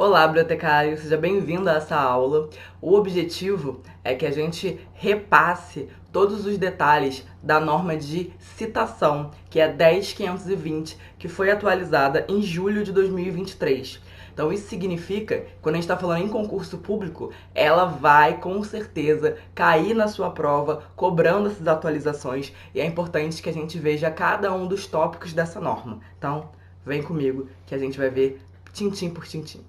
Olá, bibliotecário, seja bem-vindo a essa aula. O objetivo é que a gente repasse todos os detalhes da norma de citação, que é 10.520, que foi atualizada em julho de 2023. Então isso significa, quando a gente está falando em concurso público, ela vai com certeza cair na sua prova, cobrando essas atualizações, e é importante que a gente veja cada um dos tópicos dessa norma. Então, vem comigo que a gente vai ver tintim por tintim.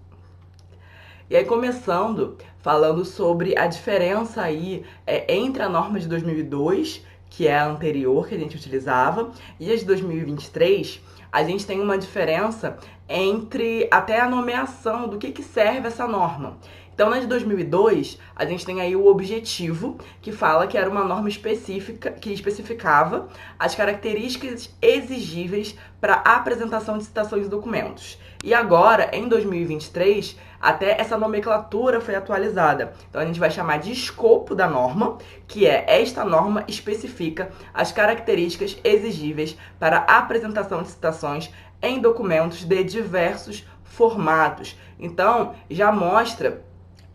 E aí, começando falando sobre a diferença aí entre a norma de 2002, que é a anterior que a gente utilizava, e a de 2023, a gente tem uma diferença entre até a nomeação do que serve essa norma. Então, na de 2002, a gente tem aí o objetivo, que fala que era uma norma específica, que especificava as características exigíveis para a apresentação de citações e documentos. E agora, em 2023, até essa nomenclatura foi atualizada. Então, a gente vai chamar de escopo da norma, que é esta norma especifica as características exigíveis para a apresentação de citações em documentos de diversos formatos. Então, já mostra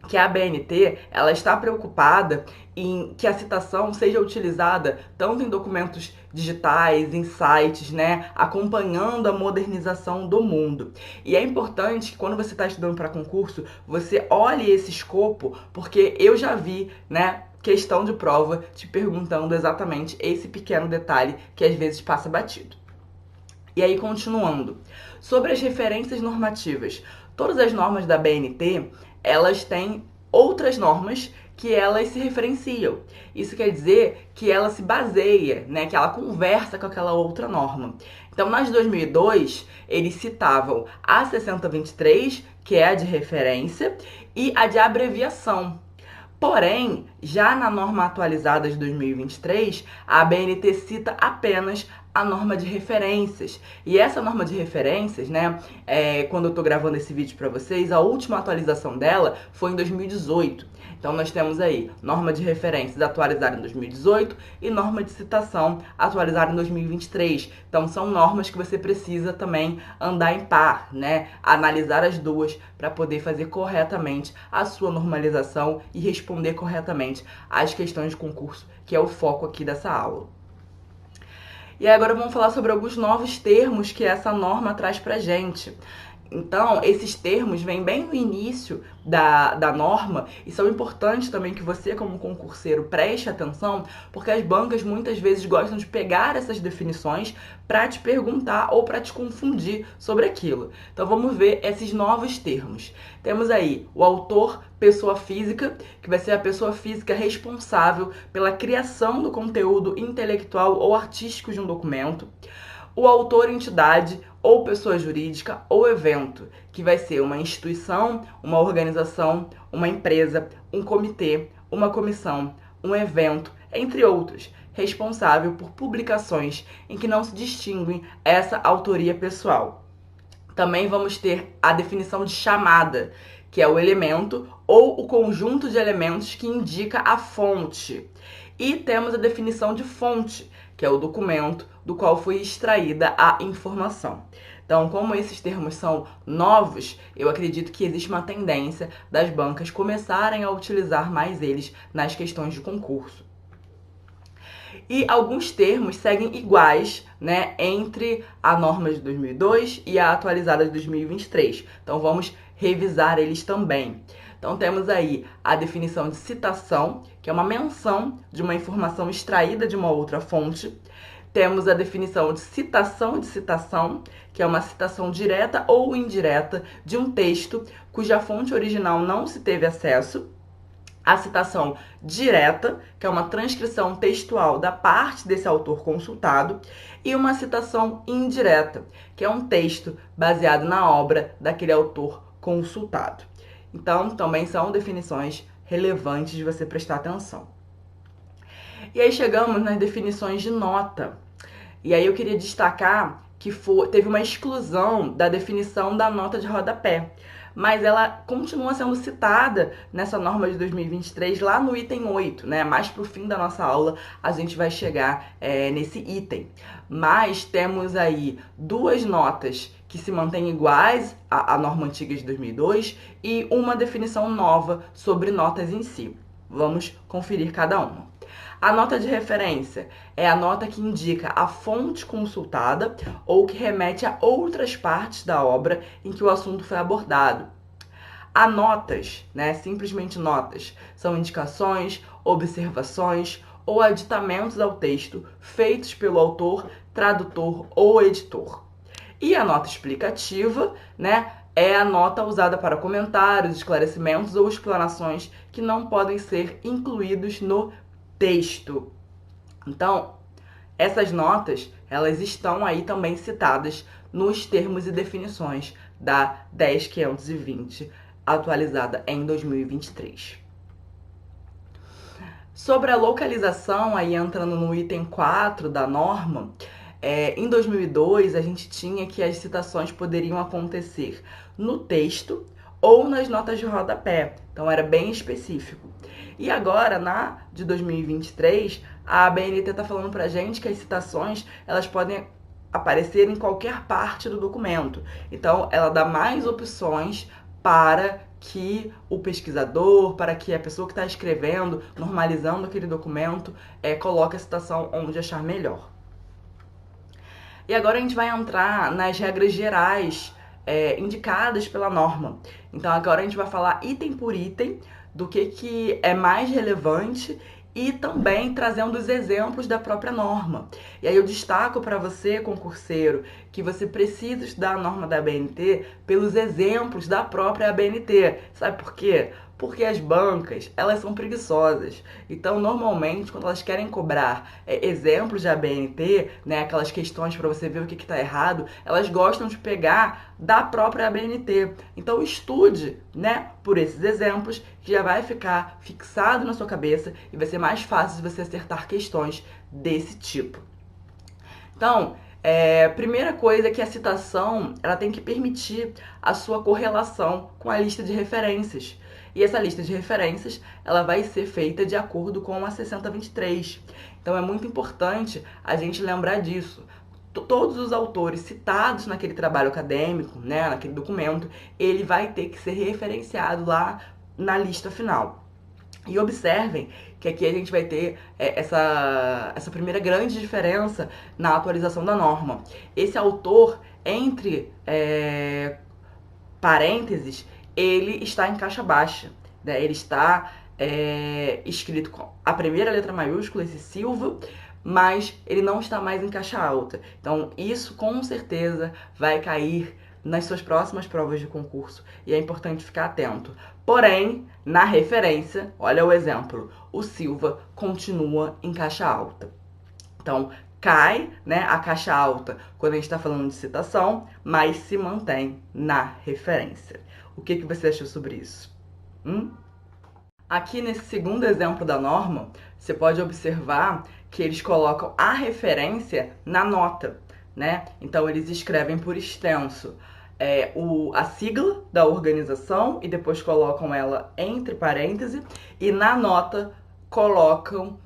que a ABNT ela está preocupada em que a citação seja utilizada tanto em documentos digitais, em sites, né, acompanhando a modernização do mundo. E é importante que quando você está estudando para concurso, você olhe esse escopo, porque eu já vi, né, questão de prova te perguntando exatamente esse pequeno detalhe que às vezes passa batido. E aí, continuando, sobre as referências normativas, todas as normas da BNT, elas têm outras normas que elas se referenciam. Isso quer dizer que ela se baseia, né, que ela conversa com aquela outra norma. Então, nas de 2002, eles citavam a 6023, que é a de referência, e a de abreviação. Porém, já na norma atualizada de 2023, a ABNT cita apenas a norma de referências. E essa norma de referências, né, quando eu tô gravando esse vídeo para vocês, a última atualização dela foi em 2018. Então nós temos aí norma de referências atualizada em 2018 e norma de citação atualizada em 2023. Então são normas que você precisa também andar em par, né, analisar as duas para poder fazer corretamente a sua normalização e responder corretamente às questões de concurso, que é o foco aqui dessa aula. E agora vamos falar sobre alguns novos termos que essa norma traz pra gente. Então, esses termos vêm bem no início da norma e são importantes também que você, como concurseiro, preste atenção, porque as bancas muitas vezes gostam de pegar essas definições para te perguntar ou para te confundir sobre aquilo. Então, vamos ver esses novos termos. Temos aí o autor, pessoa física, que vai ser a pessoa física responsável pela criação do conteúdo intelectual ou artístico de um documento. O autor, entidade, ou pessoa jurídica, ou evento, que vai ser uma instituição, uma organização, uma empresa, um comitê, uma comissão, um evento, entre outros, responsável por publicações em que não se distingue essa autoria pessoal. Também vamos ter a definição de chamada, que é o elemento ou o conjunto de elementos que indica a fonte. E temos a definição de fonte, que é o documento do qual foi extraída a informação. Então, como esses termos são novos, eu acredito que existe uma tendência das bancas começarem a utilizar mais eles nas questões de concurso. E alguns termos seguem iguais, né, entre a norma de 2002 e a atualizada de 2023. Então, vamos revisar eles também. Então, temos aí a definição de citação, que é uma menção de uma informação extraída de uma outra fonte. Temos a definição de citação, que é uma citação direta ou indireta de um texto cuja fonte original não se teve acesso. A citação direta, que é uma transcrição textual da parte desse autor consultado. E uma citação indireta, que é um texto baseado na obra daquele autor consultado. Então, também são definições relevantes de você prestar atenção. E aí chegamos nas definições de nota. E aí eu queria destacar que teve uma exclusão da definição da nota de rodapé, mas ela continua sendo citada nessa norma de 2023 lá no item 8, né? Mais pro fim da nossa aula a gente vai chegar nesse item. Mas temos aí duas notas que se mantêm iguais à norma antiga de 2002 e uma definição nova sobre notas em si. Vamos conferir cada uma. A nota de referência é a nota que indica a fonte consultada ou que remete a outras partes da obra em que o assunto foi abordado. Anotas, simplesmente notas, são indicações, observações ou aditamentos ao texto feitos pelo autor, tradutor ou editor. E a nota explicativa, é a nota usada para comentários, esclarecimentos ou explanações que não podem ser incluídos no texto. Então, essas notas, elas estão aí também citadas nos termos e definições da 10.520, atualizada em 2023. Sobre a localização, aí entrando no item 4 da norma, em 2002 a gente tinha que as citações poderiam acontecer no texto ou nas notas de rodapé, então era bem específico. E agora, na de 2023, a ABNT está falando pra gente que as citações elas podem aparecer em qualquer parte do documento. Então, ela dá mais opções para que o pesquisador, para que a pessoa que está escrevendo, normalizando aquele documento, coloque a citação onde achar melhor. E agora a gente vai entrar nas regras gerais indicadas pela norma. Então agora a gente vai falar item por item do que é mais relevante e também trazendo os exemplos da própria norma. E aí eu destaco para você, concurseiro, que você precisa estudar a norma da ABNT pelos exemplos da própria ABNT. Sabe por quê? Porque as bancas, elas são preguiçosas. Então, normalmente, quando elas querem cobrar exemplos de ABNT, aquelas questões para você ver o que está errado, elas gostam de pegar da própria ABNT. Então, estude, por esses exemplos, que já vai ficar fixado na sua cabeça e vai ser mais fácil de você acertar questões desse tipo. Então, primeira coisa é que a citação ela tem que permitir a sua correlação com a lista de referências. E essa lista de referências ela vai ser feita de acordo com a 6023. Então é muito importante a gente lembrar disso. Todos os autores citados naquele trabalho acadêmico, naquele documento, ele vai ter que ser referenciado lá na lista final. E observem que aqui a gente vai ter essa primeira grande diferença na atualização da norma. Esse autor, entre parênteses, ele está em caixa baixa. Ele está escrito com a primeira letra maiúscula, esse Silva, mas ele não está mais em caixa alta. Então, isso com certeza vai cair nas suas próximas provas de concurso e é importante ficar atento. Porém, na referência, olha o exemplo, o Silva continua em caixa alta. Então, cai a caixa alta quando a gente está falando de citação, mas se mantém na referência. O que você achou sobre isso? Aqui nesse segundo exemplo da norma, você pode observar que eles colocam a referência na nota, Então, eles escrevem por extenso a sigla da organização e depois colocam ela entre parênteses e na nota colocam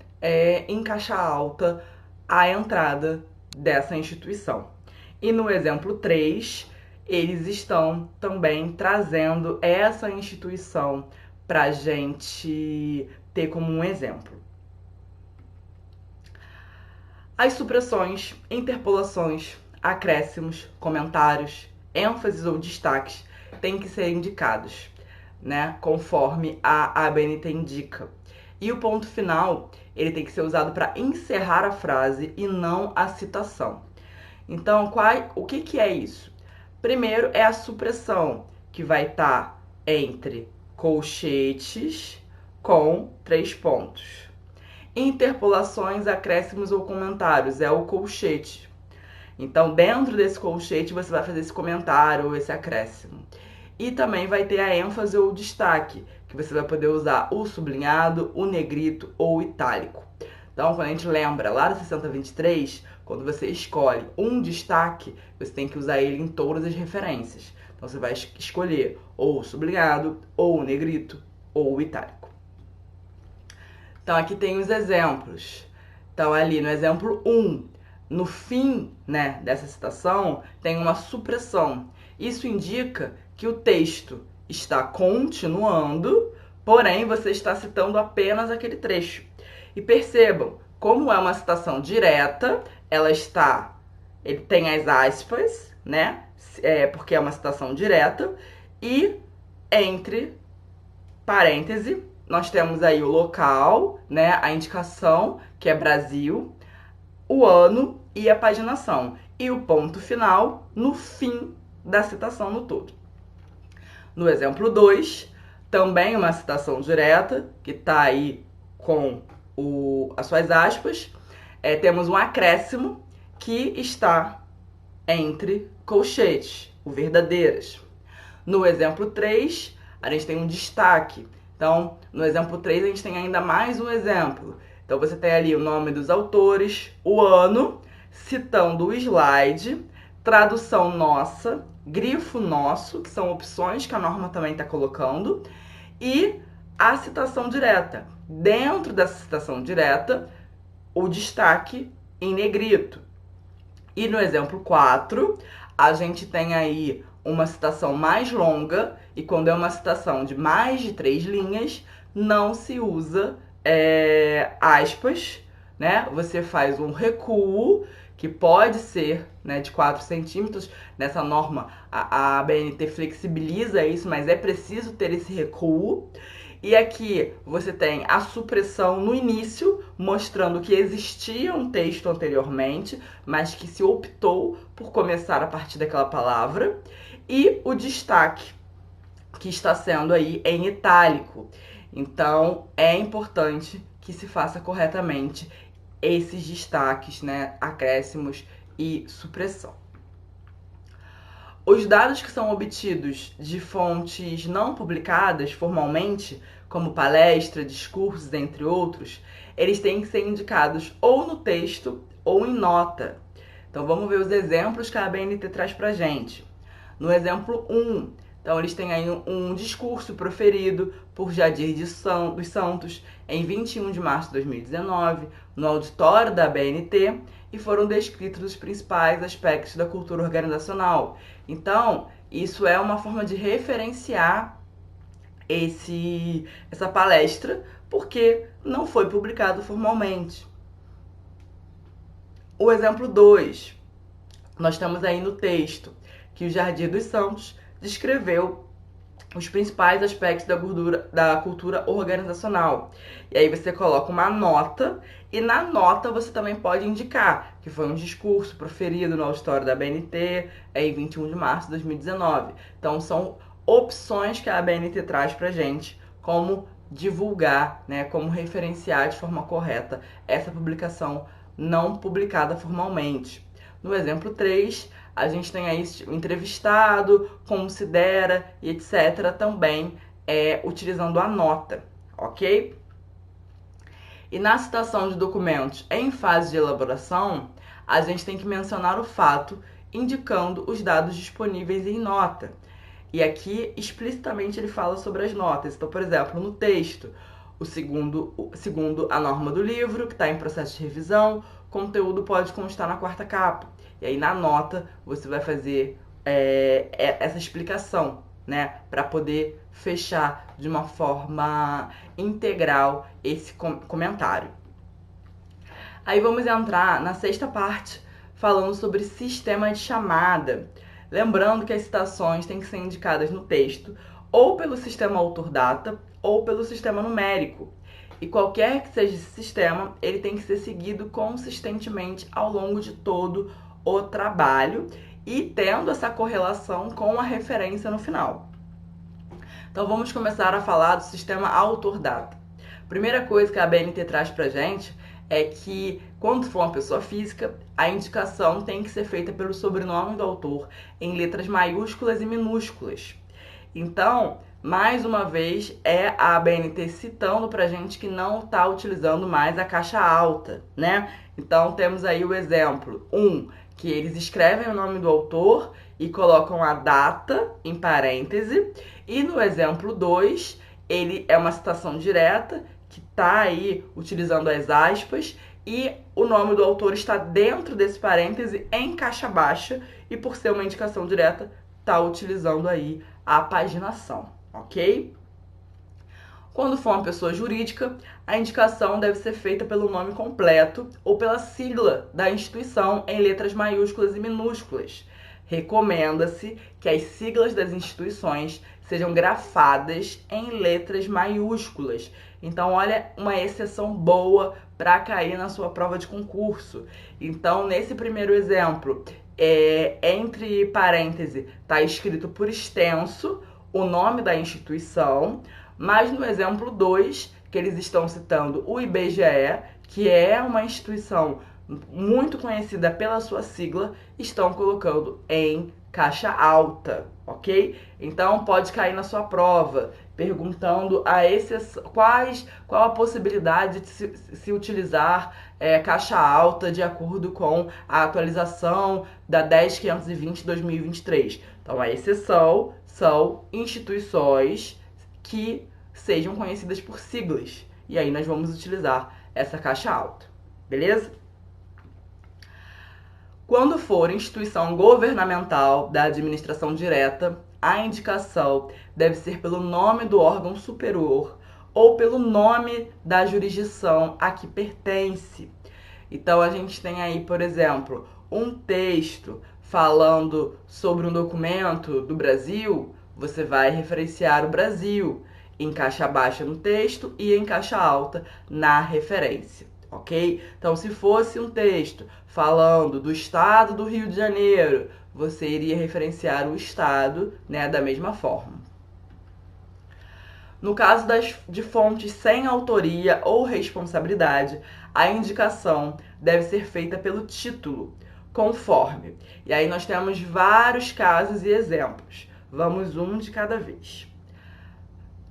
em caixa alta a entrada dessa instituição. E no exemplo 3, eles estão também trazendo essa instituição para a gente ter como um exemplo. As supressões, interpolações, acréscimos, comentários, ênfases ou destaques têm que ser indicados, conforme a ABNT indica. E o ponto final, ele tem que ser usado para encerrar a frase e não a citação. Então, o que é isso? Primeiro é a supressão, que vai estar entre colchetes com 3 pontos. Interpolações, acréscimos ou comentários é o colchete. Então, dentro desse colchete, você vai fazer esse comentário ou esse acréscimo. E também vai ter a ênfase ou destaque, que você vai poder usar o sublinhado, o negrito ou o itálico. Então, quando a gente lembra lá da 6023, quando você escolhe um destaque, você tem que usar ele em todas as referências. Então, você vai escolher ou o sublinhado, ou o negrito, ou o itálico. Então, aqui tem os exemplos. Então, ali no exemplo 1, no fim, né, dessa citação, tem uma supressão. Isso indica que o texto está continuando, porém você está citando apenas aquele trecho. E percebam, como é uma citação direta, ele tem as aspas, né, porque é uma citação direta, e entre parêntese, nós temos aí o local, né, a indicação, que é Brasil, o ano e a paginação. E o ponto final no fim da citação no todo. No exemplo 2, também uma citação direta, que está aí com as suas aspas. Temos um acréscimo que está entre colchetes, o verdadeiras. No exemplo 3, a gente tem um destaque. Então, no exemplo 3, a gente tem ainda mais um exemplo. Então, você tem ali o nome dos autores, o ano, citando o slide, tradução nossa, grifo nosso, que são opções que a norma também está colocando, e a citação direta. Dentro dessa citação direta, o destaque em negrito. E no exemplo 4, a gente tem aí uma citação mais longa, e quando é uma citação de mais de 3 linhas, não se usa aspas, né? Você faz um recuo, que pode ser, né, de 4 centímetros. Nessa norma, a ABNT flexibiliza isso, mas é preciso ter esse recuo. E aqui você tem a supressão no início, mostrando que existia um texto anteriormente, mas que se optou por começar a partir daquela palavra. E o destaque, que está sendo aí em itálico. Então, é importante que se faça corretamente esses destaques, né, acréscimos e supressão. Os dados que são obtidos de fontes não publicadas formalmente, como palestra, discursos, entre outros, eles têm que ser indicados ou no texto ou em nota. Então vamos ver os exemplos que a ABNT traz pra gente. No exemplo 1, então eles têm aí um discurso proferido por Jadir dos Santos em 21 de março de 2019, no auditório da ABNT, e foram descritos os principais aspectos da cultura organizacional. Então, isso é uma forma de referenciar essa palestra, porque não foi publicado formalmente. O exemplo 2, nós temos aí no texto que o Jadir dos Santos descreveu os principais aspectos da cultura organizacional. E aí você coloca uma nota, e na nota você também pode indicar que foi um discurso proferido no auditório da ABNT em 21 de março de 2019. Então são opções que a ABNT traz pra gente, como divulgar, né, como referenciar de forma correta essa publicação não publicada formalmente. No exemplo 3, a gente tem aí o entrevistado, considera e etc. também utilizando a nota, ok? E na citação de documentos em fase de elaboração, a gente tem que mencionar o fato indicando os dados disponíveis em nota. E aqui, explicitamente, ele fala sobre as notas. Então, por exemplo, no texto, segundo a norma do livro, que está em processo de revisão, conteúdo pode constar na 4ª capa. E aí, na nota, você vai fazer essa explicação, né? Para poder fechar de uma forma integral esse comentário. Aí vamos entrar na 6ª parte, falando sobre sistema de chamada. Lembrando que as citações têm que ser indicadas no texto ou pelo sistema autor-data ou pelo sistema numérico. E qualquer que seja esse sistema, ele tem que ser seguido consistentemente ao longo de todo o trabalho e tendo essa correlação com a referência no final. Então vamos começar a falar do sistema autor-data. Primeira coisa que a ABNT traz pra gente é que, quando for uma pessoa física, a indicação tem que ser feita pelo sobrenome do autor em letras maiúsculas e minúsculas. Então, mais uma vez, é a ABNT citando pra gente que não está utilizando mais a caixa alta, né? Então, temos aí o exemplo 1, que eles escrevem o nome do autor e colocam a data em parêntese. E no exemplo 2, ele é uma citação direta, que está aí utilizando as aspas, e o nome do autor está dentro desse parêntese em caixa baixa, e por ser uma indicação direta, está utilizando aí a paginação, ok? Quando for uma pessoa jurídica, a indicação deve ser feita pelo nome completo ou pela sigla da instituição em letras maiúsculas e minúsculas. Recomenda-se que as siglas das instituições sejam grafadas em letras maiúsculas. Então, olha, uma exceção boa para cair na sua prova de concurso. Então, nesse primeiro exemplo, entre parênteses, está escrito por extenso o nome da instituição, mas no exemplo 2, que eles estão citando o IBGE, que é uma instituição muito conhecida pela sua sigla, estão colocando em caixa alta, ok? Então pode cair na sua prova, perguntando qual a possibilidade de se utilizar caixa alta de acordo com a atualização da 10.520/2023. Então a exceção são instituições que sejam conhecidas por siglas. E aí nós vamos utilizar essa caixa alta, beleza? Quando for instituição governamental da administração direta, a indicação deve ser pelo nome do órgão superior ou pelo nome da jurisdição a que pertence. Então a gente tem aí, por exemplo, um texto falando sobre um documento do Brasil, você vai referenciar o Brasil em caixa baixa no texto e em caixa alta na referência, ok? Então, se fosse um texto falando do estado do Rio de Janeiro, você iria referenciar o estado, né, da mesma forma. No caso de fontes sem autoria ou responsabilidade, a indicação deve ser feita pelo título, conforme. E aí nós temos vários casos e exemplos. Vamos um de cada vez.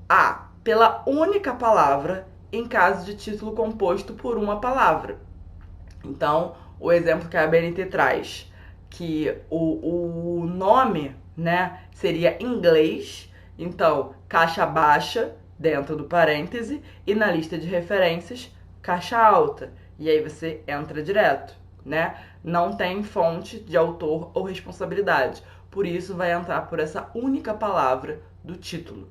A. Pela única palavra em caso de título composto por uma palavra. Então, o exemplo que a BNT traz, que o nome, né, seria inglês, então caixa baixa dentro do parêntese e na lista de referências caixa alta. E aí você entra direto, né? Não tem fonte de autor ou responsabilidade. Por isso vai entrar por essa única palavra do título.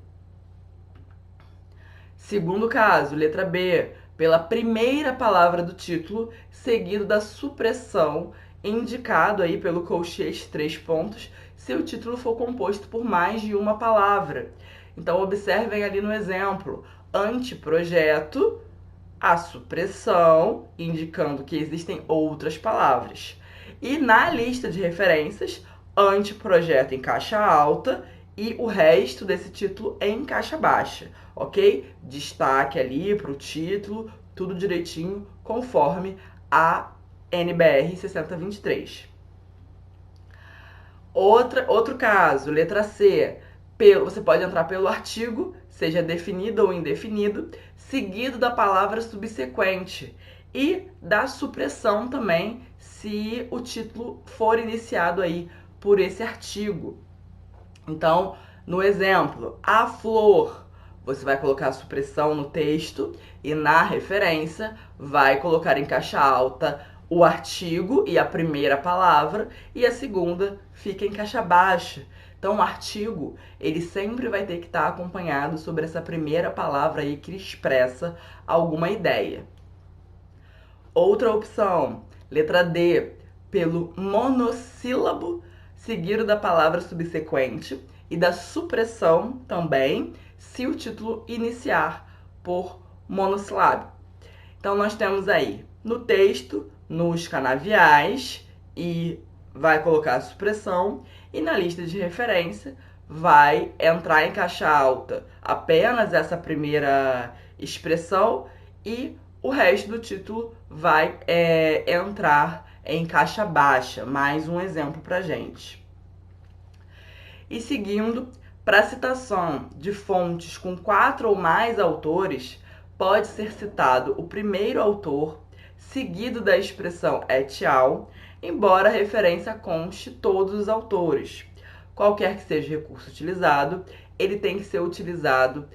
Segundo caso, letra B, pela primeira palavra do título, seguido da supressão, indicado aí pelo colchete 3 pontos, se o título for composto por mais de uma palavra. Então, observem ali no exemplo, anteprojeto, a supressão, indicando que existem outras palavras. E na lista de referências, anteprojeto em caixa alta e o resto desse título em caixa baixa, ok? Destaque ali para o título, tudo direitinho, conforme a NBR 6023. Outro caso, letra C, você pode entrar pelo artigo, seja definido ou indefinido, seguido da palavra subsequente e da supressão também, se o título for iniciado aí por esse artigo. Então, no exemplo, a flor, você vai colocar a supressão no texto e na referência vai colocar em caixa alta o artigo e a primeira palavra, e a segunda fica em caixa baixa. Então, o artigo, ele sempre vai ter que estar acompanhado sobre essa primeira palavra aí que expressa alguma ideia. Outra opção, letra D, pelo monossílabo, seguido da palavra subsequente e da supressão também, se o título iniciar por monossilábico. Então, nós temos aí no texto, nos canaviais, e vai colocar a supressão, e na lista de referência vai entrar em caixa alta apenas essa primeira expressão e o resto do título vai entrar em caixa baixa. Mais um exemplo para gente. E seguindo, para citação de fontes com 4 ou mais autores, pode ser citado o primeiro autor, seguido da expressão et al., embora a referência conste todos os autores. Qualquer que seja o recurso utilizado, ele tem que ser utilizado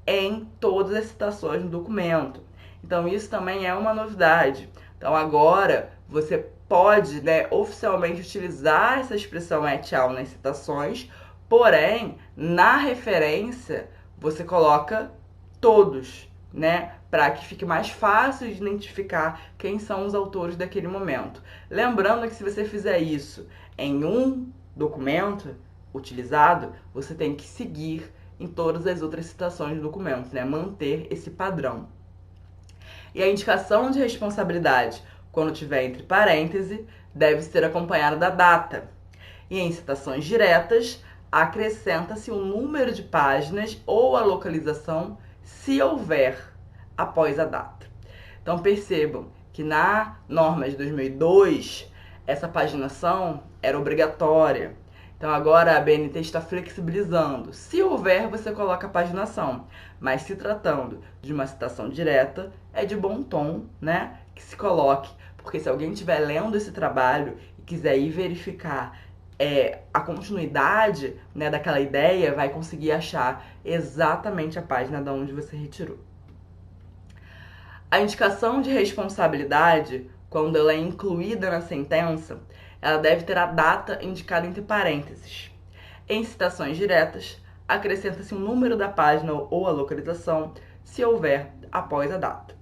em todas as citações do documento. Então, isso também é uma novidade. Então agora você pode, né, oficialmente utilizar essa expressão et al. Nas citações, porém, na referência, você coloca todos, né, para que fique mais fácil de identificar quem são os autores daquele momento. Lembrando que se você fizer isso em um documento utilizado, você tem que seguir em todas as outras citações do documento, né, manter esse padrão. E a indicação de responsabilidade, quando tiver entre parênteses, deve ser acompanhada da data. E em citações diretas, acrescenta-se o número de páginas ou a localização, se houver, após a data. Então percebam que na norma de 2002, essa paginação era obrigatória. Então agora a BNT está flexibilizando. Se houver, você coloca a paginação. Mas se tratando de uma citação direta, é de bom tom, né, que se coloque. Porque se alguém estiver lendo esse trabalho e quiser ir verificar a continuidade, né, daquela ideia, vai conseguir achar exatamente a página de onde você retirou. A indicação de responsabilidade, quando ela é incluída na sentença, ela deve ter a data indicada entre parênteses. Em citações diretas, acrescenta-se o número da página ou a localização, se houver, após a data.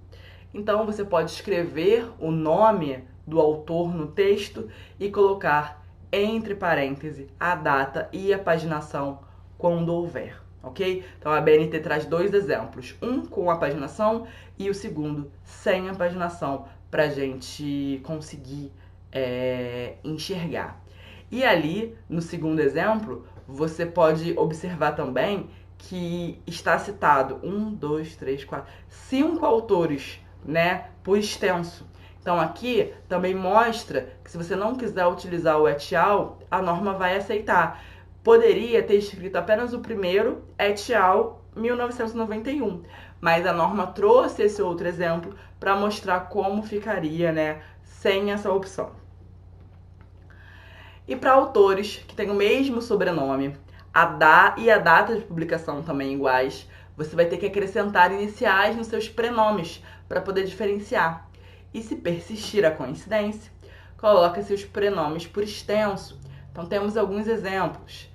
Então, você pode escrever o nome do autor no texto e colocar entre parênteses a data e a paginação quando houver, ok? Então, a BNT traz dois exemplos, um com a paginação e o segundo sem a paginação, para a gente conseguir enxergar. E ali, no segundo exemplo, você pode observar também que está citado 5 autores, né, por extenso. Então aqui também mostra que se você não quiser utilizar o et al, a norma vai aceitar. Poderia ter escrito apenas o primeiro, et al. 1991, mas a norma trouxe esse outro exemplo para mostrar como ficaria, né, sem essa opção. E para autores que têm o mesmo sobrenome e a data de publicação também iguais, você vai ter que acrescentar iniciais nos seus prenomes para poder diferenciar. E se persistir a coincidência, coloca-se os prenomes por extenso. Então temos alguns exemplos.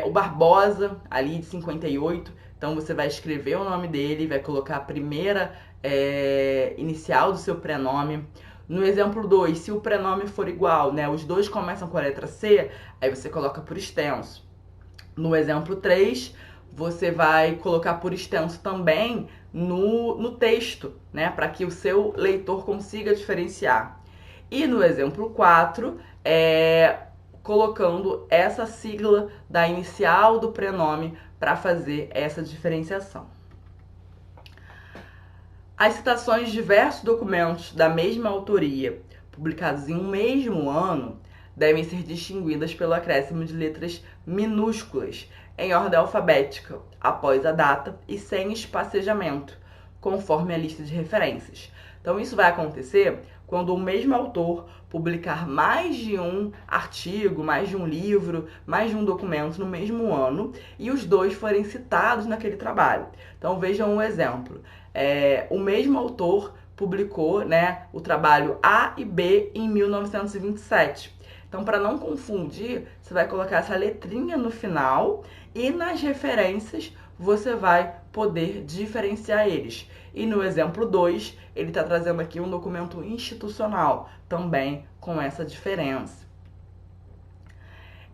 O Barbosa, ali de 58, então você vai escrever o nome dele, vai colocar a primeira inicial do seu prenome. No exemplo 2, se o prenome for igual, né, os dois começam com a letra C, aí você coloca por extenso. No exemplo 3, você vai colocar por extenso também no texto, né, para que o seu leitor consiga diferenciar. E no exemplo 4, colocando essa sigla da inicial do prenome para fazer essa diferenciação. As citações de diversos documentos da mesma autoria, publicados em um mesmo ano, devem ser distinguidas pelo acréscimo de letras minúsculas, em ordem alfabética, após a data e sem espacejamento, conforme a lista de referências. Então isso vai acontecer quando o mesmo autor publicar mais de um artigo, mais de um livro, mais de um documento no mesmo ano e os dois forem citados naquele trabalho. Então vejam um exemplo. O mesmo autor publicou, né, o trabalho A e B em 1927. Então, para não confundir, você vai colocar essa letrinha no final e nas referências você vai poder diferenciar eles. E no exemplo 2, ele está trazendo aqui um documento institucional, também com essa diferença.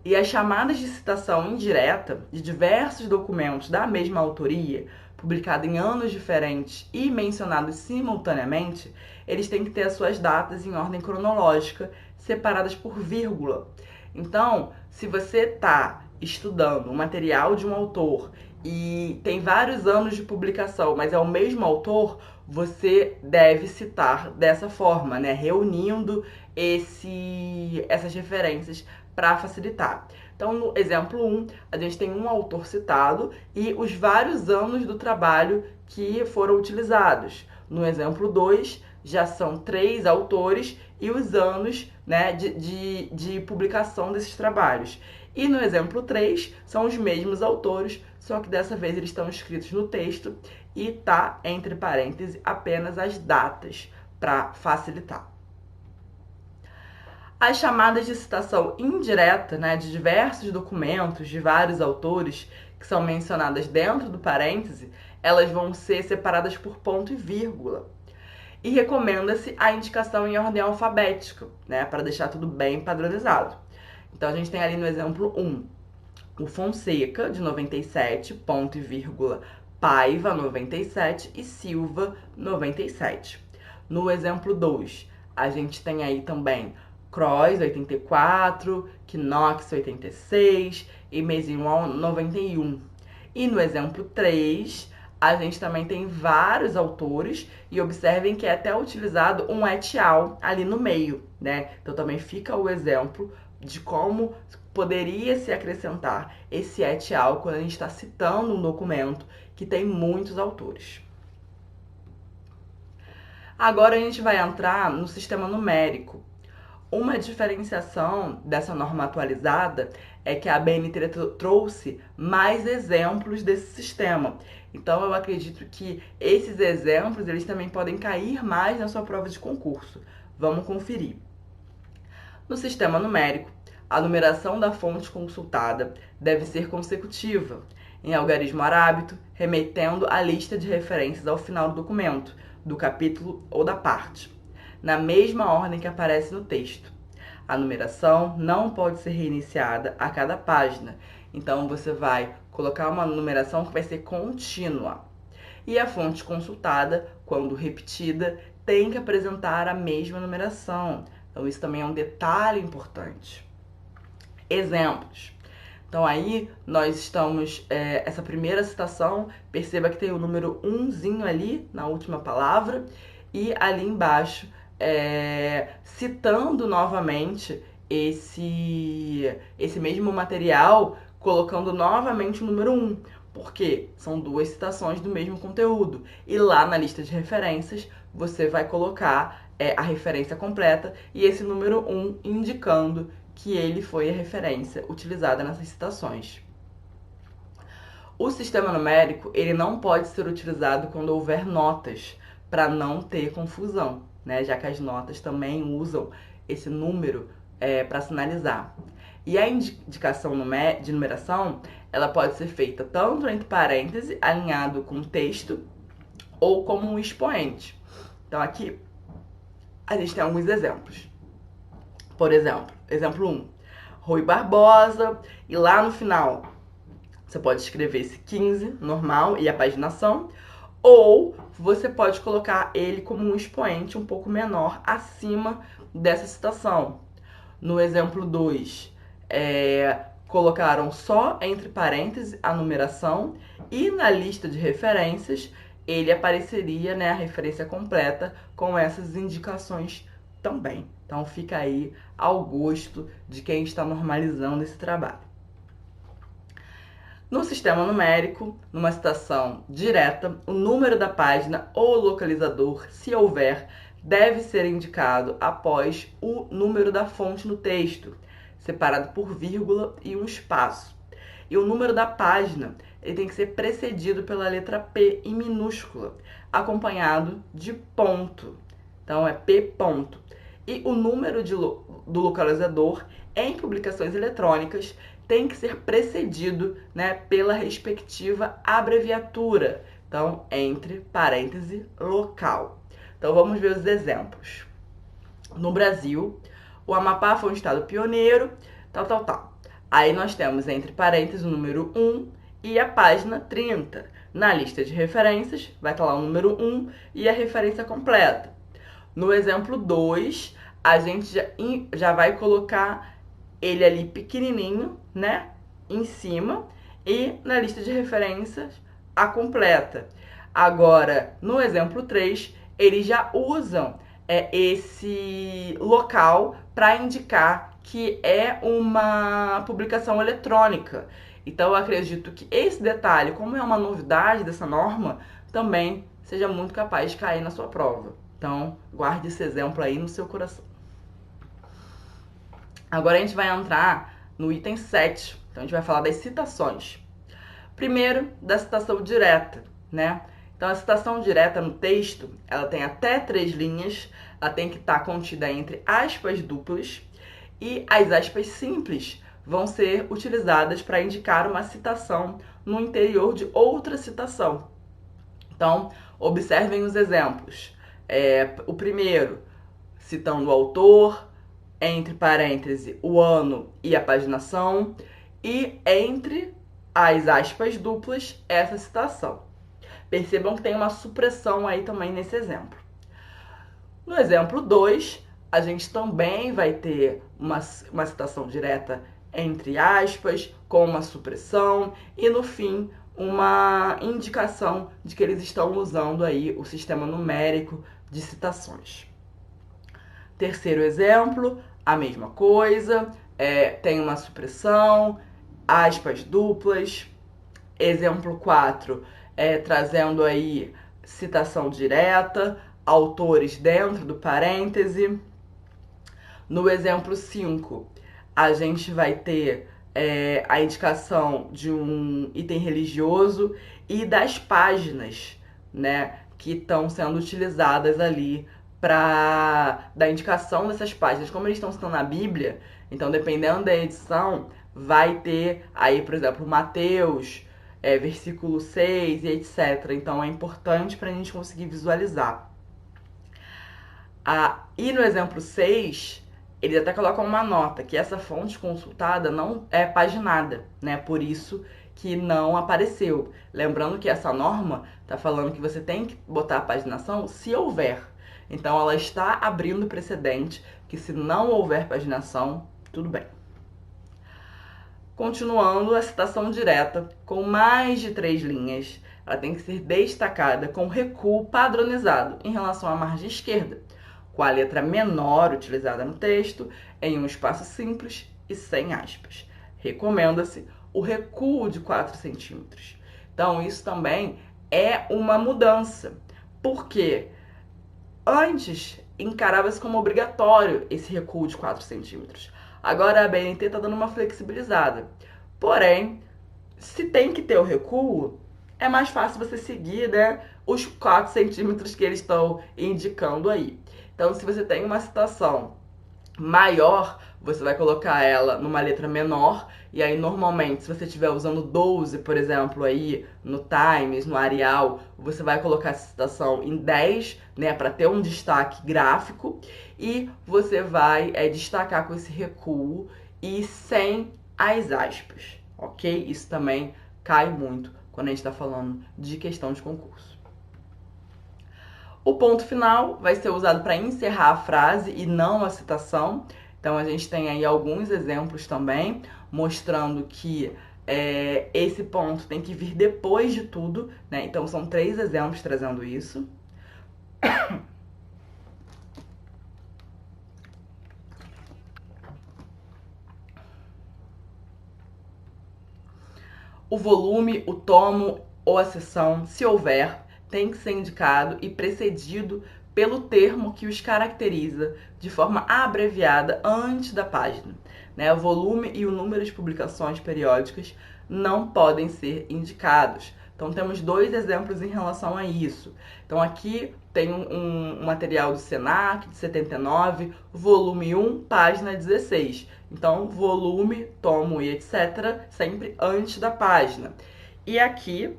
E as chamadas de citação indireta de diversos documentos da mesma autoria, publicado em anos diferentes e mencionados simultaneamente, eles têm que ter as suas datas em ordem cronológica, separadas por vírgula. Então, se você está estudando o material de um autor e tem vários anos de publicação, mas é o mesmo autor, você deve citar dessa forma, né? Reunindo essas referências para facilitar. Então, no exemplo 1, a gente tem um autor citado e os vários anos do trabalho que foram utilizados. No exemplo 2, já são 3 autores e os anos, né, de publicação desses trabalhos. E no exemplo 3, são os mesmos autores, só que dessa vez eles estão escritos no texto e tá entre parênteses apenas as datas para facilitar. As chamadas de citação indireta, né, de diversos documentos, de vários autores, que são mencionadas dentro do parêntese, elas vão ser separadas por ponto e vírgula. E recomenda-se a indicação em ordem alfabética, né, para deixar tudo bem padronizado. Então a gente tem ali no exemplo 1, o Fonseca, de 97, ponto e vírgula, Paiva, 97 e Silva, 97. No exemplo 2, a gente tem aí também Croix, 84, Knox, 86 e Meziron, 91. E no exemplo 3, a gente também tem vários autores e observem que é até utilizado um et al. Ali no meio, né? Então também fica o exemplo de como poderia se acrescentar esse et al. Quando a gente está citando um documento que tem muitos autores. Agora a gente vai entrar no sistema numérico. Uma diferenciação dessa norma atualizada é que a BNT trouxe mais exemplos desse sistema. Então eu acredito que esses exemplos eles também podem cair mais na sua prova de concurso. Vamos conferir. No sistema numérico, a numeração da fonte consultada deve ser consecutiva, em algarismo arábico, remetendo à lista de referências ao final do documento, do capítulo ou da parte, na mesma ordem que aparece no texto. A numeração não pode ser reiniciada a cada página, então você vai colocar uma numeração que vai ser contínua. E a fonte consultada, quando repetida, tem que apresentar a mesma numeração. Então isso também é um detalhe importante. Exemplos. Então aí nós estamos, essa primeira citação, perceba que tem o número 1zinho ali na última palavra e ali embaixo citando novamente esse mesmo material, colocando novamente o número 1, porque são duas citações do mesmo conteúdo. E lá na lista de referências você vai colocar a referência completa e esse número 1 indicando que ele foi a referência utilizada nessas citações. O sistema numérico ele não pode ser utilizado quando houver notas, para não ter confusão, né? Já que as notas também usam esse número para sinalizar. E a indicação de numeração ela pode ser feita tanto entre parênteses, alinhado com o texto, ou como um expoente. Então aqui a gente tem alguns exemplos. Por exemplo, exemplo 1, Rui Barbosa, e lá no final você pode escrever esse 15, normal, e a paginação, ou você pode colocar ele como um expoente um pouco menor acima dessa citação. No exemplo 2, colocaram só entre parênteses a numeração e na lista de referências ele apareceria, né, a referência completa com essas indicações também. Então fica aí ao gosto de quem está normalizando esse trabalho. No sistema numérico, numa citação direta, o número da página ou localizador, se houver, deve ser indicado após o número da fonte no texto, separado por vírgula e um espaço. E o número da página ele tem que ser precedido pela letra P em minúscula, acompanhado de ponto. Então é P ponto. E o número do localizador em publicações eletrônicas tem que ser precedido, né, pela respectiva abreviatura. Então, entre parênteses, local. Então, vamos ver os exemplos. No Brasil, o Amapá foi um estado pioneiro, tal. Aí nós temos entre parênteses o número 1 e a página 30. Na lista de referências, vai estar lá o número 1 e a referência completa. No exemplo 2, a gente já vai colocar ele ali pequenininho, né, em cima, e na lista de referências a completa. Agora, no exemplo 3, eles já usam esse local para indicar que é uma publicação eletrônica. Então, eu acredito que esse detalhe, como é uma novidade dessa norma, também seja muito capaz de cair na sua prova. Então, guarde esse exemplo aí no seu coração. Agora a gente vai entrar no item 7. Então, a gente vai falar das citações. Primeiro, da citação direta, né? Então, a citação direta no texto, ela tem até 3 linhas, ela tem que estar contida entre aspas duplas, E as aspas simples vão ser utilizadas para indicar uma citação no interior de outra citação. Então, observem os exemplos. O primeiro, citando o autor, entre parênteses, o ano e a paginação, e entre as aspas duplas, essa citação. Percebam que tem uma supressão aí também nesse exemplo. No exemplo 2, a gente também vai ter uma citação direta entre aspas, com uma supressão, e no fim, uma indicação de que eles estão usando aí o sistema numérico de citações. Terceiro exemplo, a mesma coisa, tem uma supressão, aspas duplas. Exemplo 4, trazendo aí citação direta, autores dentro do parêntese. No exemplo 5, a gente vai ter a indicação de um item religioso e das páginas, né, que estão sendo utilizadas ali para dar indicação dessas páginas. Como eles estão citando a Bíblia, então dependendo da edição, vai ter aí, por exemplo, Mateus, versículo 6 e etc. Então é importante para a gente conseguir visualizar. E no exemplo 6, eles até colocam uma nota que essa fonte consultada não é paginada, né? Por isso que não apareceu. Lembrando que essa norma está falando que você tem que botar a paginação se houver. Então ela está abrindo precedente que se não houver paginação, tudo bem. Continuando, a citação direta com mais de 3 linhas, ela tem que ser destacada com recuo padronizado em relação à margem esquerda, com a letra menor utilizada no texto, em um espaço simples e sem aspas. Recomenda-se o recuo de 4 centímetros. Então, isso também é uma mudança, porque antes encarava-se como obrigatório esse recuo de 4 centímetros. Agora a BNT está dando uma flexibilizada. Porém, se tem que ter o recuo, é mais fácil você seguir, né, os 4 centímetros que eles estão indicando aí. Então, se você tem uma citação maior, você vai colocar ela numa letra menor. E aí, normalmente, se você estiver usando 12, por exemplo, aí no Times, no Arial, você vai colocar essa citação em 10, né, para ter um destaque gráfico. E você vai destacar com esse recuo e sem as aspas, ok? Isso também cai muito quando a gente está falando de questão de concurso. O ponto final vai ser usado para encerrar a frase e não a citação. Então, a gente tem aí alguns exemplos também, mostrando que esse ponto tem que vir depois de tudo, né? Então, são 3 exemplos trazendo isso. O volume, o tomo ou a seção, se houver, tem que ser indicado e precedido pelo termo que os caracteriza de forma abreviada antes da página, né? O volume e o número de publicações periódicas não podem ser indicados. Então, temos 2 exemplos em relação a isso. Então, aqui tem um material do Senac, de 79, volume 1, página 16. Então, volume, tomo e etc., sempre antes da página. E aqui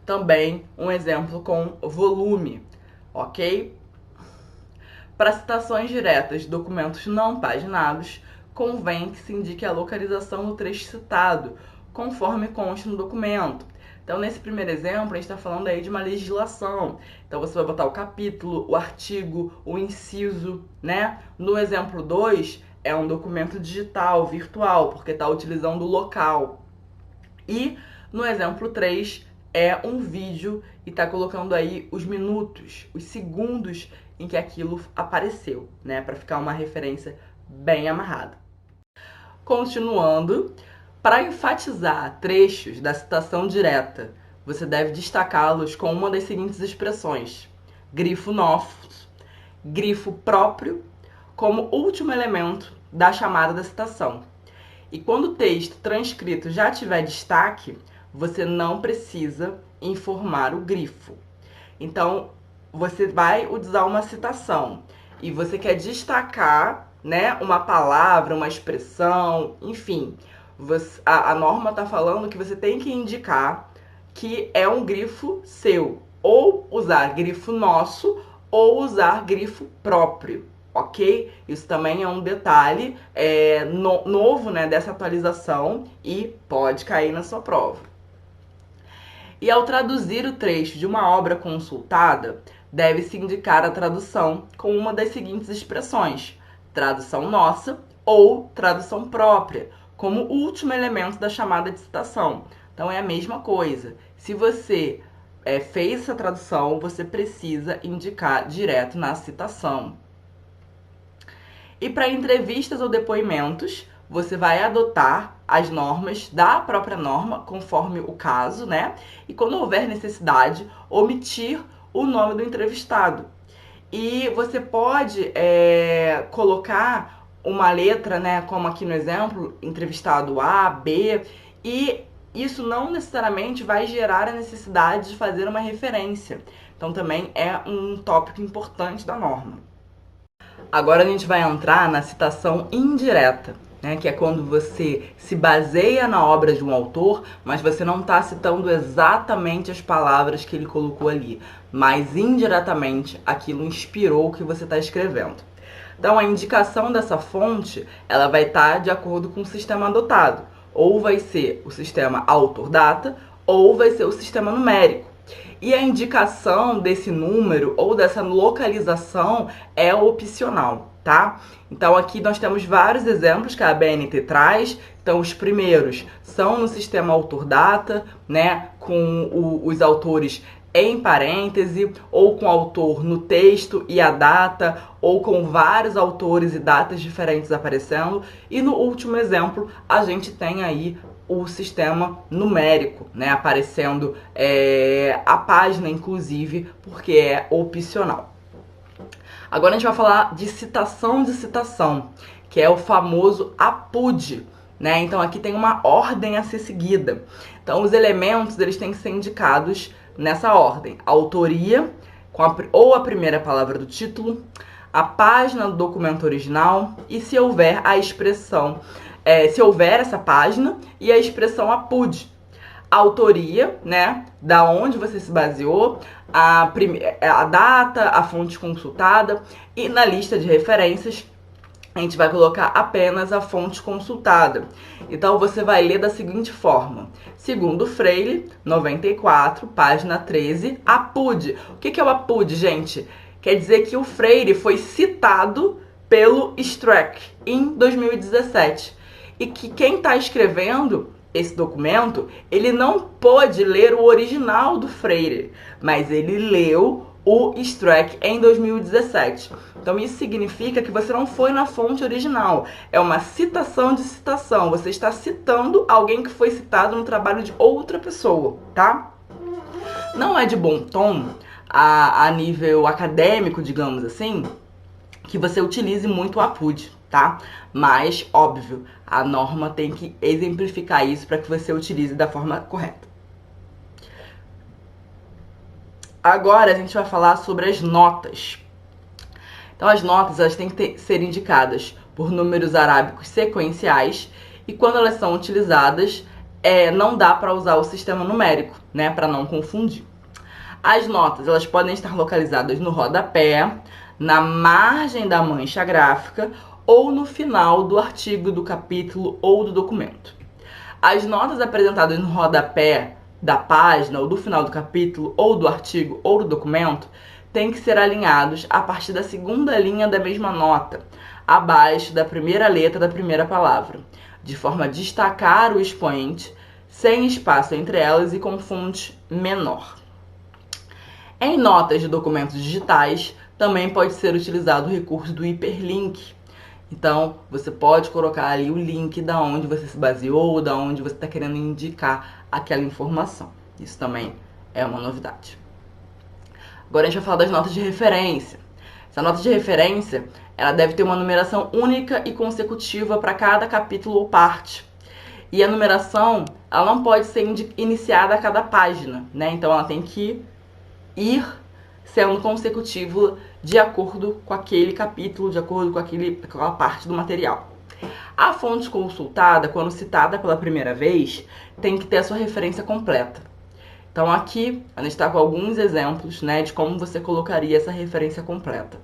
também um exemplo com volume, ok? Para citações diretas de documentos não paginados, convém que se indique a localização do trecho citado, conforme consta no documento. Então, nesse primeiro exemplo, a gente está falando aí de uma legislação. Então, você vai botar o capítulo, o artigo, o inciso, né? No exemplo 2, é um documento digital, virtual, porque está utilizando o local. E no exemplo 3, é um vídeo e está colocando aí os minutos, os segundos em que aquilo apareceu, né? Para ficar uma referência bem amarrada. Continuando, para enfatizar trechos da citação direta, você deve destacá-los com uma das seguintes expressões: grifo nosso, grifo próprio, como último elemento da chamada da citação. E quando o texto transcrito já tiver destaque, você não precisa informar o grifo. Então, você vai usar uma citação e você quer destacar né, uma palavra, uma expressão, enfim, a norma está falando que você tem que indicar que é um grifo seu, ou usar grifo nosso, ou usar grifo próprio, ok? Isso também é um detalhe novo, né, dessa atualização e pode cair na sua prova. E ao traduzir o trecho de uma obra consultada, deve-se indicar a tradução com uma das seguintes expressões: tradução nossa ou tradução própria, como último elemento da chamada de citação. Então é a mesma coisa. Se você fez essa tradução, você precisa indicar direto na citação. E para entrevistas ou depoimentos, você vai adotar as normas da própria norma, conforme o caso, né? E quando houver necessidade, omitir o nome do entrevistado. E você pode colocar uma letra, né? Como aqui no exemplo, entrevistado A, B, e isso não necessariamente vai gerar a necessidade de fazer uma referência. Então também é um tópico importante da norma. Agora a gente vai entrar na citação indireta, né, que é quando você se baseia na obra de um autor, mas você não está citando exatamente as palavras que ele colocou ali, mas indiretamente aquilo inspirou o que você está escrevendo. Então a indicação dessa fonte, ela vai estar de acordo com o sistema adotado. Ou vai ser o sistema autor-data, ou vai ser o sistema numérico. E a indicação desse número ou dessa localização é opcional, tá? Então aqui nós temos vários exemplos que a ABNT traz. Então os primeiros são no sistema autor-data, né, com os autores em parêntese, ou com o autor no texto e a data, ou com vários autores e datas diferentes aparecendo. E no último exemplo, a gente tem aí o sistema numérico, né, aparecendo a página, inclusive, porque é opcional. Agora a gente vai falar de citação, que é o famoso APUD, né? Então aqui tem uma ordem a ser seguida. Então os elementos, eles têm que ser indicados nessa ordem: a autoria, ou a primeira palavra do título, a página do documento original e, se houver, a expressão, se houver essa página, e a expressão APUD. A autoria, né, da onde você se baseou, a data, a fonte consultada, e na lista de referências a gente vai colocar apenas a fonte consultada. Então você vai ler da seguinte forma: segundo Freire, 94, página 13, APUD. O que é o APUD, gente? Quer dizer que o Freire foi citado pelo Streck em 2017. E que quem está escrevendo esse documento, ele não pôde ler o original do Freire, mas ele leu o Streck em 2017. Então isso significa que você não foi na fonte original. É uma citação de citação. Você está citando alguém que foi citado no trabalho de outra pessoa, tá? Não é de bom tom, a nível acadêmico, digamos assim, que você utilize muito o APUD, tá? Mas, óbvio, a norma tem que exemplificar isso para que você utilize da forma correta. Agora a gente vai falar sobre as notas. Então as notas, elas têm que ser indicadas por números arábicos sequenciais, e quando elas são utilizadas, não dá para usar o sistema numérico, né, para não confundir. As notas, elas podem estar localizadas no rodapé, na margem da mancha gráfica ou no final do artigo, do capítulo ou do documento. As notas apresentadas no rodapé da página ou do final do capítulo ou do artigo ou do documento têm que ser alinhados a partir da segunda linha da mesma nota, abaixo da primeira letra da primeira palavra, de forma a destacar o expoente, sem espaço entre elas e com fonte menor. Em notas de documentos digitais, também pode ser utilizado o recurso do hiperlink. Então, você pode colocar ali o link da onde você se baseou, da onde você está querendo indicar aquela informação. Isso também é uma novidade. Agora a gente vai falar das notas de referência. Essa nota de referência, ela deve ter uma numeração única e consecutiva para cada capítulo ou parte. E a numeração, ela não pode ser iniciada a cada página, né? Então ela tem que ir sendo consecutivo de acordo com aquele capítulo, de acordo com aquela parte do material. A fonte consultada, quando citada pela primeira vez, tem que ter a sua referência completa. Então aqui a gente está com alguns exemplos, né, de como você colocaria essa referência completa.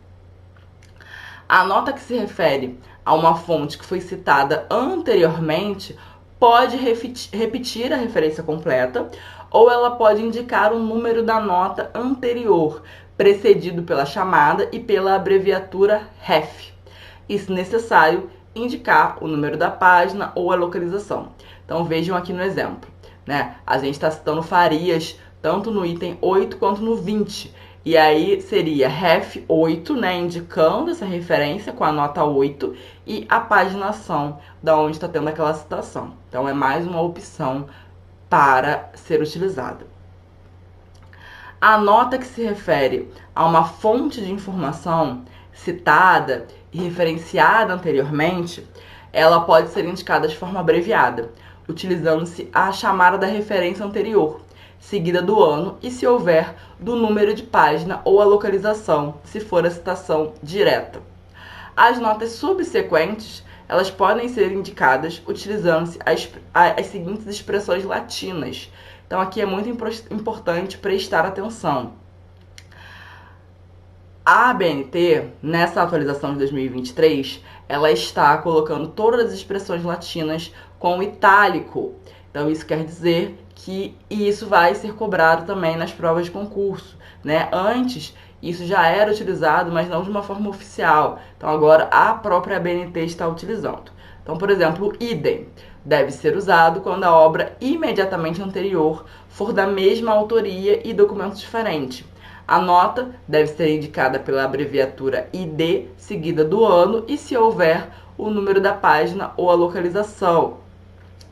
A nota que se refere a uma fonte que foi citada anteriormente pode repetir a referência completa, ou ela pode indicar o número da nota anterior, precedido pela chamada e pela abreviatura ref. E, se necessário, indicar o número da página ou a localização. Então vejam aqui no exemplo, né? A gente está citando Farias tanto no item 8 quanto no 20. E aí seria ref 8, né, indicando essa referência com a nota 8 e a paginação da onde está tendo aquela citação. Então é mais uma opção para ser utilizada. A nota que se refere a uma fonte de informação citada e referenciada anteriormente, ela pode ser indicada de forma abreviada, utilizando-se a chamada da referência anterior, seguida do ano e, se houver, do número de página ou a localização, se for a citação direta. As notas subsequentes, elas podem ser indicadas utilizando-se as seguintes expressões latinas. Então aqui é muito importante prestar atenção. A ABNT, nessa atualização de 2023, ela está colocando todas as expressões latinas com itálico. Então isso quer dizer que isso vai ser cobrado também nas provas de concurso, né? Antes, isso já era utilizado, mas não de uma forma oficial. Então agora a própria ABNT está utilizando. Então, por exemplo, o idem deve ser usado quando a obra imediatamente anterior for da mesma autoria e documento diferente. A nota deve ser indicada pela abreviatura ID, seguida do ano e, se houver, o número da página ou a localização.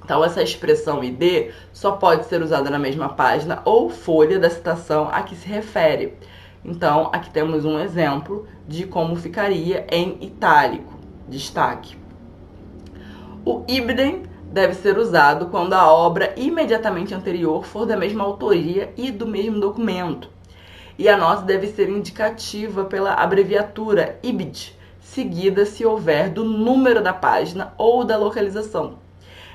Então, essa expressão ID só pode ser usada na mesma página ou folha da citação a que se refere. Então, aqui temos um exemplo de como ficaria em itálico, destaque. O ibidem deve ser usado quando a obra imediatamente anterior for da mesma autoria e do mesmo documento. E a nota deve ser indicativa pela abreviatura IBID, seguida, se houver, do número da página ou da localização.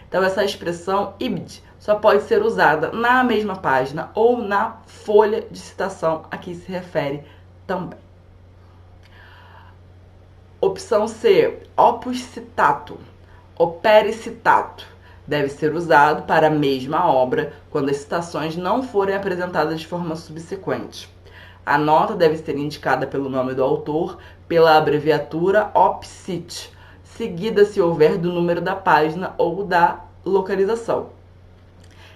Então, essa expressão IBID só pode ser usada na mesma página ou na folha de citação a que se refere também. Opção C, opus citato, opere citato. Deve ser usado para a mesma obra quando as citações não forem apresentadas de forma subsequente. A nota deve ser indicada pelo nome do autor, pela abreviatura opcit, seguida, se houver, do número da página ou da localização.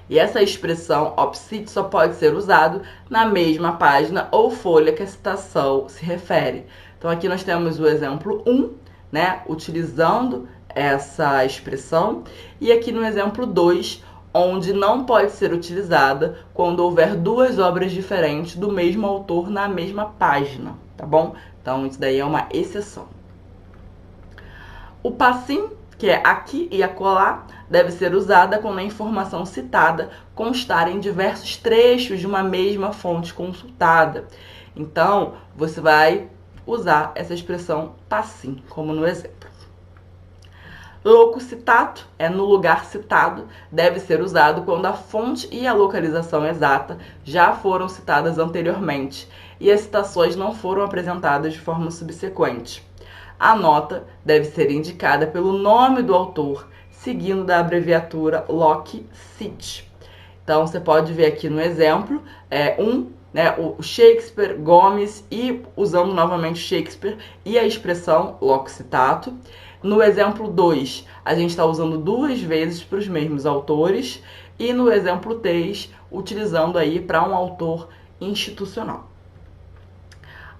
E essa expressão opcit só pode ser usado na mesma página ou folha que a citação se refere. Então aqui nós temos o exemplo 1, né, utilizando essa expressão, e aqui no exemplo 2, onde não pode ser utilizada quando houver duas obras diferentes do mesmo autor na mesma página, tá bom? Então isso daí é uma exceção. O passim, que é aqui e acolá, deve ser usada quando a informação citada constar em diversos trechos de uma mesma fonte consultada. Então, você vai usar essa expressão passim, como no exemplo. Loco citato é no lugar citado, deve ser usado quando a fonte e a localização exata já foram citadas anteriormente e as citações não foram apresentadas de forma subsequente. A nota deve ser indicada pelo nome do autor, seguindo da abreviatura loc cit. Então, você pode ver aqui no exemplo, o Shakespeare, Gomes, e usando novamente Shakespeare e a expressão loc citato. No exemplo 2, a gente está usando duas vezes para os mesmos autores, e no exemplo 3, utilizando aí para um autor institucional.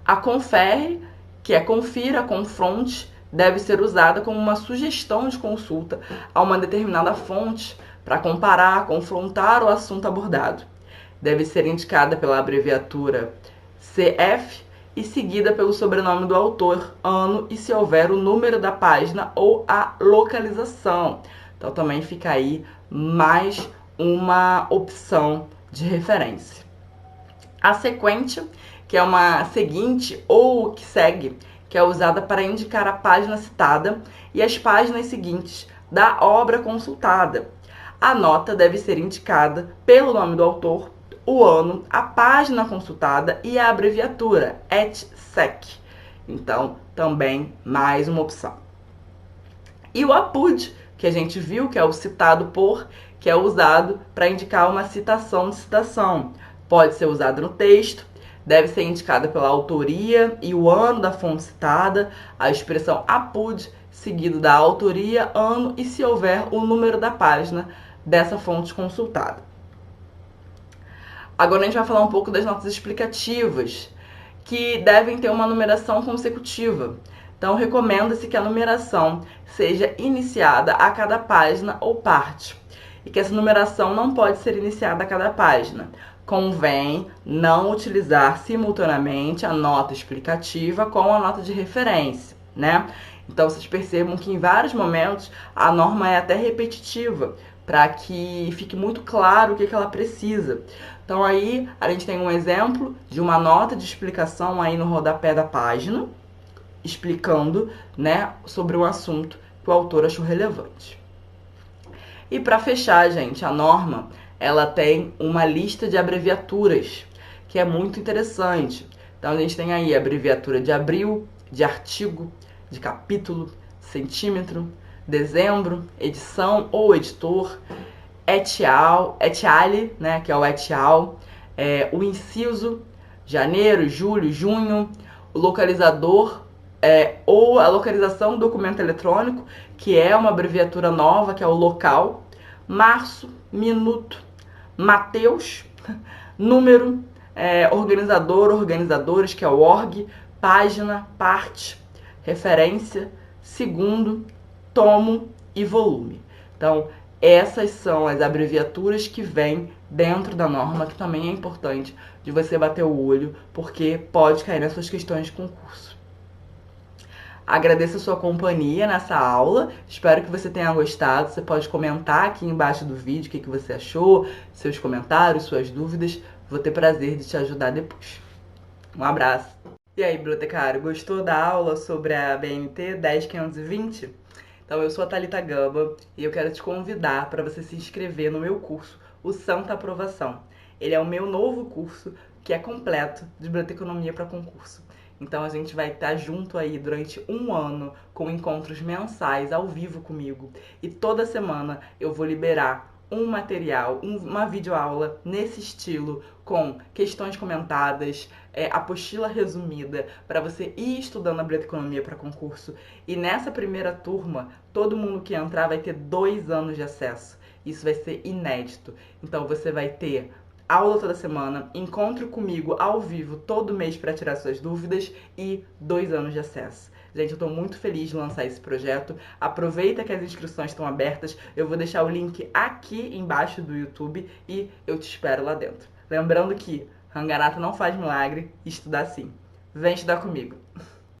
A confere, que é confira, confronte, deve ser usada como uma sugestão de consulta a uma determinada fonte para comparar, confrontar o assunto abordado. Deve ser indicada pela abreviatura CF e seguida pelo sobrenome do autor, ano e, se houver, o número da página ou a localização. Então também fica aí mais uma opção de referência. A sequente, que é uma seguinte ou que segue, que é usada para indicar a página citada e as páginas seguintes da obra consultada. A nota deve ser indicada pelo nome do autor, o ano, a página consultada e a abreviatura, etc. Então, também mais uma opção. E o APUD, que a gente viu, que é o citado por, que é usado para indicar uma citação de citação. Pode ser usado no texto, deve ser indicada pela autoria e o ano da fonte citada, a expressão APUD, seguido da autoria, ano e, se houver, o número da página dessa fonte consultada. Agora a gente vai falar um pouco das notas explicativas, que devem ter uma numeração consecutiva. Então, recomenda-se que a numeração seja iniciada a cada página ou parte, e que essa numeração não pode ser iniciada a cada página. Convém não utilizar simultaneamente a nota explicativa com a nota de referência, né? Então, vocês percebam que em vários momentos a norma é até repetitiva, para que fique muito claro o que ela precisa. Então, aí a gente tem um exemplo de uma nota de explicação aí no rodapé da página, explicando, né, sobre um assunto que o autor achou relevante. E para fechar, gente, a norma, ela tem uma lista de abreviaturas, que é muito interessante. Então, a gente tem aí a abreviatura de abril, de artigo, de capítulo, centímetro, dezembro, edição ou editor, etiale, né, que é o etial, o inciso, janeiro, julho, junho, o localizador, ou a localização do documento eletrônico, que é uma abreviatura nova, que é o local, março, minuto, Mateus, número, organizador, organizadores, que é o org, página, parte, referência, segundo, tomo e volume. Então, essas são as abreviaturas que vêm dentro da norma, que também é importante de você bater o olho, porque pode cair nas suas questões de concurso. Agradeço a sua companhia nessa aula, espero que você tenha gostado. Você pode comentar aqui embaixo do vídeo o que você achou, seus comentários, suas dúvidas. Vou ter prazer de te ajudar depois. Um abraço! E aí, bibliotecário, gostou da aula sobre a BNT 10520? Então, eu sou a Thalita Gamba e eu quero te convidar para você se inscrever no meu curso, o Santa Aprovação. Ele é o meu novo curso, que é completo de biblioteconomia para concurso. Então, a gente vai estar junto aí durante um ano, com encontros mensais ao vivo comigo. E toda semana eu vou liberar um material, uma videoaula nesse estilo, com questões comentadas, apostila resumida, para você ir estudando a biblioteconomia para concurso. E nessa primeira turma, todo mundo que entrar vai ter 2 anos de acesso. Isso vai ser inédito. Então você vai ter aula toda semana, encontro comigo ao vivo todo mês para tirar suas dúvidas e 2 anos de acesso. Gente, eu tô muito feliz de lançar esse projeto. Aproveita que as inscrições estão abertas. Eu vou deixar o link aqui embaixo do YouTube e eu te espero lá dentro. Lembrando que Ranganata não faz milagre, estudar sim. Vem estudar comigo!